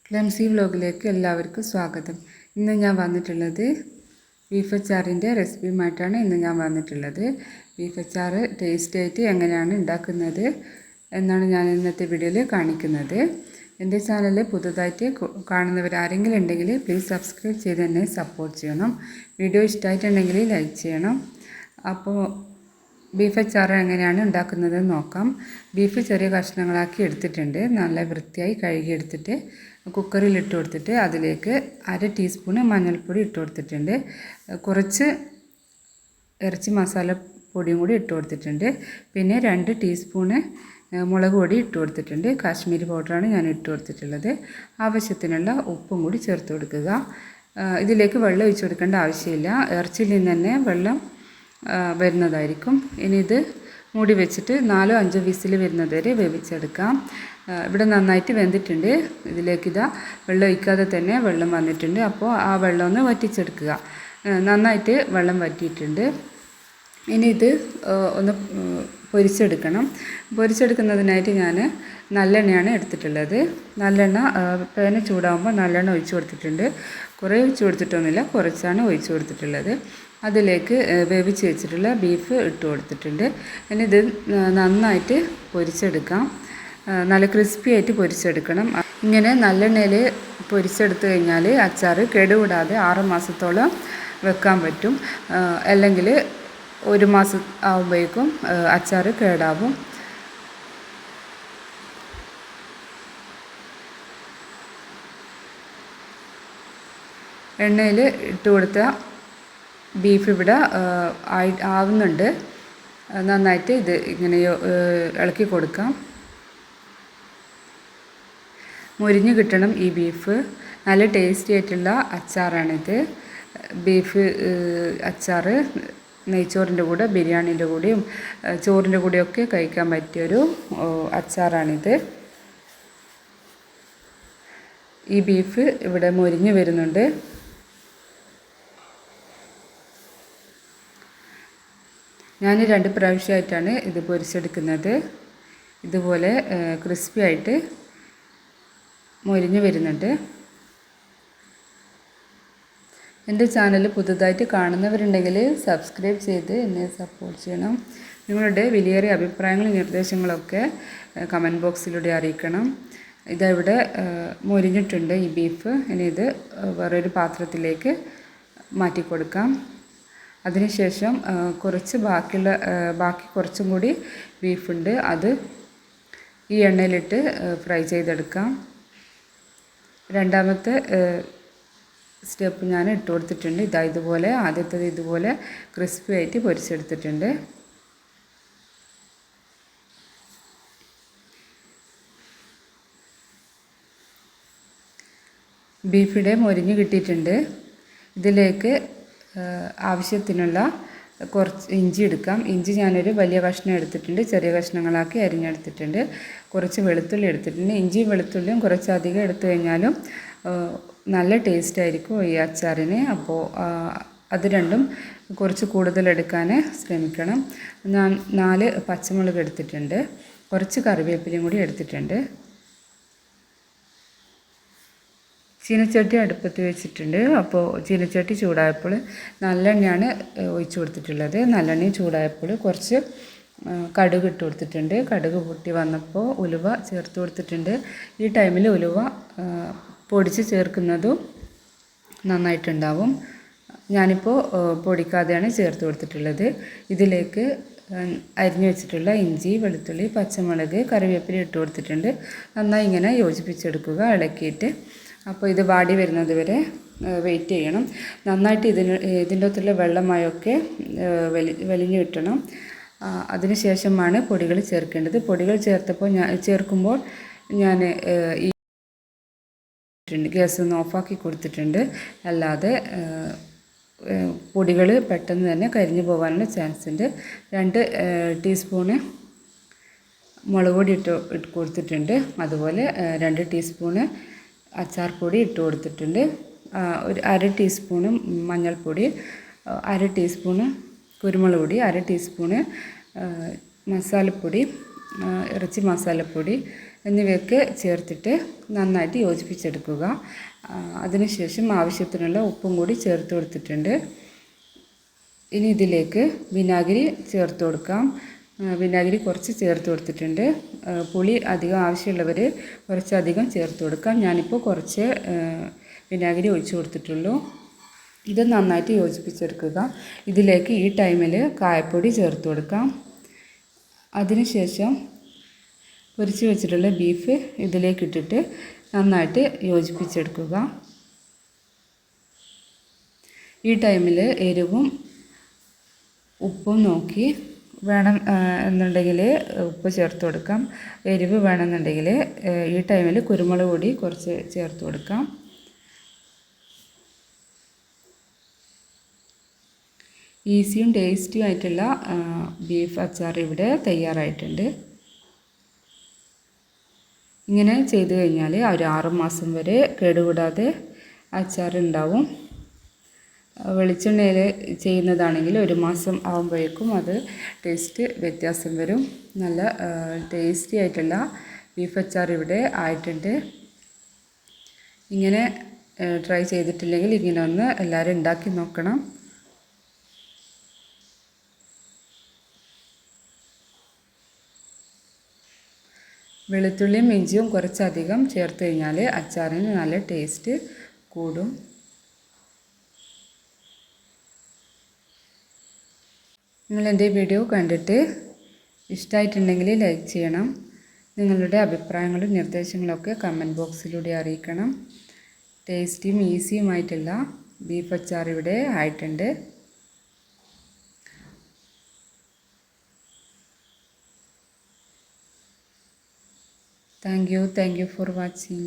Clumsy വ്ലോഗിലേക്ക് എല്ലാവർക്കും സ്വാഗതം. ഇന്ന് ഞാൻ വന്നിട്ടുള്ളത് ബീഫ് അച്ചാറിൻ്റെ റെസിപ്പിയുമായിട്ടാണ് ഞാൻ വന്നിട്ടുള്ളത്. ബീഫ് അച്ചാർ ടേസ്റ്റ് ആയിട്ട് എങ്ങനെയാണ് ഉണ്ടാക്കുന്നത് എന്നാണ് ഞാൻ ഇന്നത്തെ വീഡിയോയിൽ കാണിക്കുന്നത്. എൻ്റെ ചാനൽ പുതുതായിട്ട് കാണുന്നവരാരെങ്കിലും ഉണ്ടെങ്കിൽ പ്ലീസ് സബ്സ്ക്രൈബ് ചെയ്ത് എന്നെ സപ്പോർട്ട് ചെയ്യണം. വീഡിയോ ഇഷ്ടമായിട്ടുണ്ടെങ്കിൽ ലൈക്ക് ചെയ്യണം. അപ്പോൾ ബീഫ് അച്ചാർ എങ്ങനെയാണ് ഉണ്ടാക്കുന്നതെന്ന് നോക്കാം. ബീഫ് ചെറിയ കഷ്ണങ്ങളാക്കി എടുത്തിട്ടുണ്ട്. നല്ല വൃത്തിയായി കഴുകിയെടുത്തിട്ട് കുക്കറിൽ ഇട്ട് കൊടുത്തിട്ട് അതിലേക്ക് 1/2 ടീസ്പൂൺ മഞ്ഞൾപ്പൊടി ഇട്ട് കൊടുത്തിട്ടുണ്ട്. കുറച്ച് ഇറച്ചി മസാല പൊടിയും കൂടി ഇട്ട് കൊടുത്തിട്ടുണ്ട്. പിന്നെ 2 ടീസ്പൂണ് മുളക് പൊടി ഇട്ട് കൊടുത്തിട്ടുണ്ട്. കാശ്മീരി പൗഡറാണ് ഞാൻ ഇട്ട് കൊടുത്തിട്ടുള്ളത്. ആവശ്യത്തിനുള്ള ഉപ്പും കൂടി ചേർത്ത് കൊടുക്കുക. ഇതിലേക്ക് വെള്ളം ഒഴിച്ച് കൊടുക്കേണ്ട ആവശ്യമില്ല. ഇറച്ചിയിൽ നിന്ന് തന്നെ വെള്ളം വരുന്നതായിരിക്കും. ഇനി ഇത് മൂടി വെച്ചിട്ട് 4-5 വിസിൽ വരുന്നത് വരെ വേവിച്ചെടുക്കാം. ഇവിടെ നന്നായിട്ട് വെന്തിട്ടുണ്ട്. ഇതിലേക്ക് വെള്ളം ഒഴിക്കാതെ തന്നെ വെള്ളം വന്നിട്ടുണ്ട്. അപ്പോൾ ആ വെള്ളം ഒന്ന് വറ്റിച്ചെടുക്കുക. നന്നായിട്ട് വെള്ളം വറ്റിയിട്ടുണ്ട്. ഇനി ഇത് ഒന്ന് പൊരിച്ചെടുക്കണം. പൊരിച്ചെടുക്കുന്നതിനായിട്ട് ഞാൻ നല്ലെണ്ണയാണ് എടുത്തിട്ടുള്ളത്. നല്ലെണ്ണ പാന് ചൂടാകുമ്പോൾ നല്ലെണ്ണ ഒഴിച്ച് കൊടുത്തിട്ടുണ്ട്. കുറേ ഒഴിച്ച് കൊടുത്തിട്ടൊന്നുമില്ല, കുറച്ചാണ് ഒഴിച്ച് കൊടുത്തിട്ടുള്ളത്. അതിലേക്ക് വേവിച്ച് വെച്ചിട്ടുള്ള ബീഫ് ഇട്ട് കൊടുത്തിട്ടുണ്ട്. ഇനി ഇത് നന്നായിട്ട് പൊരിച്ചെടുക്കാം. നല്ല ക്രിസ്പി ആയിട്ട് പൊരിച്ചെടുക്കണം. ഇങ്ങനെ നല്ലെണ്ണയിൽ പൊരിച്ചെടുത്ത് കഴിഞ്ഞാൽ അച്ചാർ കേടുകൂടാതെ 6 മാസത്തോളം വെക്കാൻ പറ്റും. അല്ലെങ്കിൽ 1 മാസം ആകുമ്പോഴേക്കും അച്ചാർ കേടാവും. എണ്ണയിൽ ഇട്ട് കൊടുത്ത ബീഫ് ഇവിടെ ആവുന്നുണ്ട്. നന്നായിട്ട് ഇത് ഇങ്ങനെ ഇളക്കി കൊടുക്കാം. മുരിഞ്ഞ് കിട്ടണം ഈ ബീഫ്. നല്ല ടേസ്റ്റി ആയിട്ടുള്ള അച്ചാറാണിത്. ബീഫ് അച്ചാർ നെയ്ച്ചോറിൻ്റെ കൂടെ, ബിരിയാണീൻ്റെ കൂടെയും ചോറിൻ്റെ കൂടെയൊക്കെ കഴിക്കാൻ പറ്റിയൊരു അച്ചാറാണിത്. ഈ ബീഫ് ഇവിടെ മുരിഞ്ഞ് വരുന്നുണ്ട്. ഞാൻ 2 പ്രാവശ്യമായിട്ടാണ് ഇത് പൊരിച്ചെടുക്കുന്നത്. ഇതുപോലെ ക്രിസ്പി ആയിട്ട് മൊരിഞ്ഞ് വരുന്നുണ്ട്. എൻ്റെ ചാനൽ പുതുതായിട്ട് കാണുന്നവരുണ്ടെങ്കിൽ സബ്സ്ക്രൈബ് ചെയ്ത് എന്നെ സപ്പോർട്ട് ചെയ്യണം. നിങ്ങളുടെ വിലയേറിയ അഭിപ്രായങ്ങളും നിർദ്ദേശങ്ങളൊക്കെ കമൻറ്റ് ബോക്സിലൂടെ അറിയിക്കണം. ഇതിവിടെ മൊരിഞ്ഞിട്ടുണ്ട് ഈ ബീഫ്. ഇനി ഇത് വേറൊരു പാത്രത്തിലേക്ക് മാറ്റി കൊടുക്കാം. അതിനുശേഷം ബാക്കി കുറച്ചും കൂടി ബീഫുണ്ട്. അത് ഈ എണ്ണയിലിട്ട് ഫ്രൈ ചെയ്തെടുക്കാം. രണ്ടാമത്തെ സ്റ്റെപ്പ് ഞാൻ ഇട്ട് കൊടുത്തിട്ടുണ്ട്. ഇതുപോലെ ആദ്യത്തേത് ഇതുപോലെ ക്രിസ്പി ആയിട്ട് പൊരിച്ചെടുത്തിട്ടുണ്ട്. ബീഫിടെ മൊരിഞ്ഞ് കിട്ടിയിട്ടുണ്ട്. ഇതിലേക്ക് ആവശ്യത്തിനുള്ള കുറച്ച് ഇഞ്ചി എടുക്കാം. ഇഞ്ചി ഞാനൊരു വലിയ കഷ്ണം എടുത്തിട്ടുണ്ട്. ചെറിയ കഷ്ണങ്ങളാക്കി അരിഞ്ഞെടുത്തിട്ടുണ്ട്. കുറച്ച് വെളുത്തുള്ളി എടുത്തിട്ടുണ്ട്. ഇഞ്ചിയും വെളുത്തുള്ളിയും കുറച്ചധികം എടുത്തു കഴിഞ്ഞാലും നല്ല ടേസ്റ്റ് ആയിരിക്കും ഈ അച്ചാറിന്. അപ്പോൾ അത് രണ്ടും കുറച്ച് കൂടുതൽ എടുക്കാൻ ശ്രമിക്കണം. ഞാൻ 4 പച്ചമുളക് എടുത്തിട്ടുണ്ട്. കുറച്ച് കറിവേപ്പിലയും കൂടി എടുത്തിട്ടുണ്ട്. ചീനച്ചട്ടി അടുപ്പത്ത് വെച്ചിട്ടുണ്ട്. അപ്പോൾ ചീനച്ചട്ടി ചൂടായപ്പോൾ നല്ലെണ്ണയാണ് ഒഴിച്ച് കൊടുത്തിട്ടുള്ളത്. നല്ലെണ്ണ ചൂടായപ്പോൾ കുറച്ച് കടുക് ഇട്ട് കൊടുത്തിട്ടുണ്ട്. കടുക് പൊട്ടി വന്നപ്പോൾ ഉലുവ ചേർത്ത് കൊടുത്തിട്ടുണ്ട്. ഈ ടൈമിൽ ഉലുവ പൊടിച്ച് ചേർക്കുന്നതും നന്നായിട്ടുണ്ടാവും. ഞാനിപ്പോൾ പൊടിക്കാതെയാണ് ചേർത്ത് കൊടുത്തിട്ടുള്ളത്. ഇതിലേക്ക് അരിഞ്ഞു വെച്ചിട്ടുള്ള ഇഞ്ചി, വെളുത്തുള്ളി, പച്ചമുളക്, കറിവേപ്പില ഇട്ട് കൊടുത്തിട്ടുണ്ട്. നന്നായി ഇങ്ങനെ യോജിപ്പിച്ചെടുക്കുക, ഇളക്കിയിട്ട്. അപ്പോൾ ഇത് വാടി വരുന്നത് വരെ വെയിറ്റ് ചെയ്യണം. നന്നായിട്ട് ഇതിൻ്റെ അകത്തുള്ള വെള്ളമായൊക്കെ വലിഞ്ഞു കിട്ടണം. അതിനുശേഷമാണ് പൊടികൾ ചേർക്കേണ്ടത്. പൊടികൾ ചേർക്കുമ്പോൾ ഞാൻ ഈ ഗ്യാസ് ഒന്ന് ഓഫാക്കി കൊടുത്തിട്ടുണ്ട്. അല്ലാതെ പൊടികൾ പെട്ടെന്ന് തന്നെ കരിഞ്ഞു പോകാനുള്ള ചാൻസ് ഉണ്ട്. 2 ടീസ്പൂണ് മുളക് പൊടി ഇട്ട് കൊടുത്തിട്ടുണ്ട്. അതുപോലെ 2 ടീസ്പൂണ് അച്ചാർ പൊടി ഇട്ട് കൊടുത്തിട്ടുണ്ട്. ഒരു 1/2 ടീസ്പൂണ് മഞ്ഞൾപ്പൊടി, 1/2 ടീസ്പൂണ് കുരുമുളക് പൊടി, 1/2 ടീസ്പൂണ് മസാലപ്പൊടി, ഇറച്ചി മസാലപ്പൊടി, എന്നിവയൊക്കെ ചേർത്തിട്ട് നന്നായിട്ട് യോജിപ്പിച്ചെടുക്കുക. അതിനുശേഷം ആവശ്യത്തിനുള്ള ഉപ്പും കൂടി ചേർത്ത് കൊടുത്തിട്ടുണ്ട്. ഇനി ഇതിലേക്ക് വിനാഗിരി ചേർത്ത് കൊടുക്കാം. വിനാഗിരി കുറച്ച് ചേർത്ത് കൊടുത്തിട്ടുണ്ട്. പുളി അധികം ആവശ്യമുള്ളവർ കുറച്ചധികം ചേർത്ത് കൊടുക്കാം. ഞാനിപ്പോൾ കുറച്ച് വിനാഗിരി ഒഴിച്ചു കൊടുത്തിട്ടുള്ളൂ. ഇത് നന്നായിട്ട് യോജിപ്പിച്ചെടുക്കുക. ഇതിലേക്ക് ഈ ടൈമിൽ കായപ്പൊടി ചേർത്ത് കൊടുക്കാം. അതിനുശേഷം പൊരിച്ച് വെച്ചിട്ടുള്ള ബീഫ് ഇതിലേക്ക് ഇട്ടിട്ട് നന്നായിട്ട് യോജിപ്പിച്ചെടുക്കുക. ഈ ടൈമിൽ എരിവും ഉപ്പും നോക്കി വേണം എന്നുണ്ടെങ്കിൽ ഉപ്പ് ചേർത്ത് കൊടുക്കാം. എരിവ് വേണമെന്നുണ്ടെങ്കിൽ ഈ ടൈമിൽ കുരുമുളക് പൊടി കുറച്ച് ചേർത്ത് കൊടുക്കാം. ഈസിയും ടേസ്റ്റിയും ആയിട്ടുള്ള ബീഫ് അച്ചാർ ഇവിടെ തയ്യാറായിട്ടുണ്ട്. ഇങ്ങനെ ചെയ്ത് കഴിഞ്ഞാൽ ഒരു 6 മാസം വരെ കേടുകൂടാതെ അച്ചാർ ഉണ്ടാവും. വെളിച്ചെണ്ണയിൽ ചെയ്യുന്നതാണെങ്കിൽ 1 മാസം ആകുമ്പോഴേക്കും അത് ടേസ്റ്റ് വ്യത്യാസം വരും. നല്ല ടേസ്റ്റി ആയിട്ടുള്ള ബീഫ് അച്ചാർ ഇവിടെ ആയിട്ടുണ്ട്. ഇങ്ങനെ ട്രൈ ചെയ്തിട്ടില്ലെങ്കിൽ ഇങ്ങനെ ഒന്ന് എല്ലാവരും ഉണ്ടാക്കി നോക്കണം. വെളുത്തുള്ളിയും ഇഞ്ചിയും കുറച്ചധികം ചേർത്ത് കഴിഞ്ഞാൽ അച്ചാറിന് നല്ല ടേസ്റ്റ് കൂടും. നിങ്ങൾ എൻ്റെ വീഡിയോ കണ്ടിട്ട് ഇഷ്ടമായിട്ടുണ്ടെങ്കിൽ ലൈക്ക് ചെയ്യണം. നിങ്ങളുടെ അഭിപ്രായങ്ങളും നിർദ്ദേശങ്ങളൊക്കെ കമൻറ്റ് ബോക്സിലൂടെ അറിയിക്കണം. ടേസ്റ്റിയും ഈസിയുമായിട്ടുള്ള ബീഫ് അച്ചാർ ഇവിടെ ആയിട്ടുണ്ട്. Thank you for watching.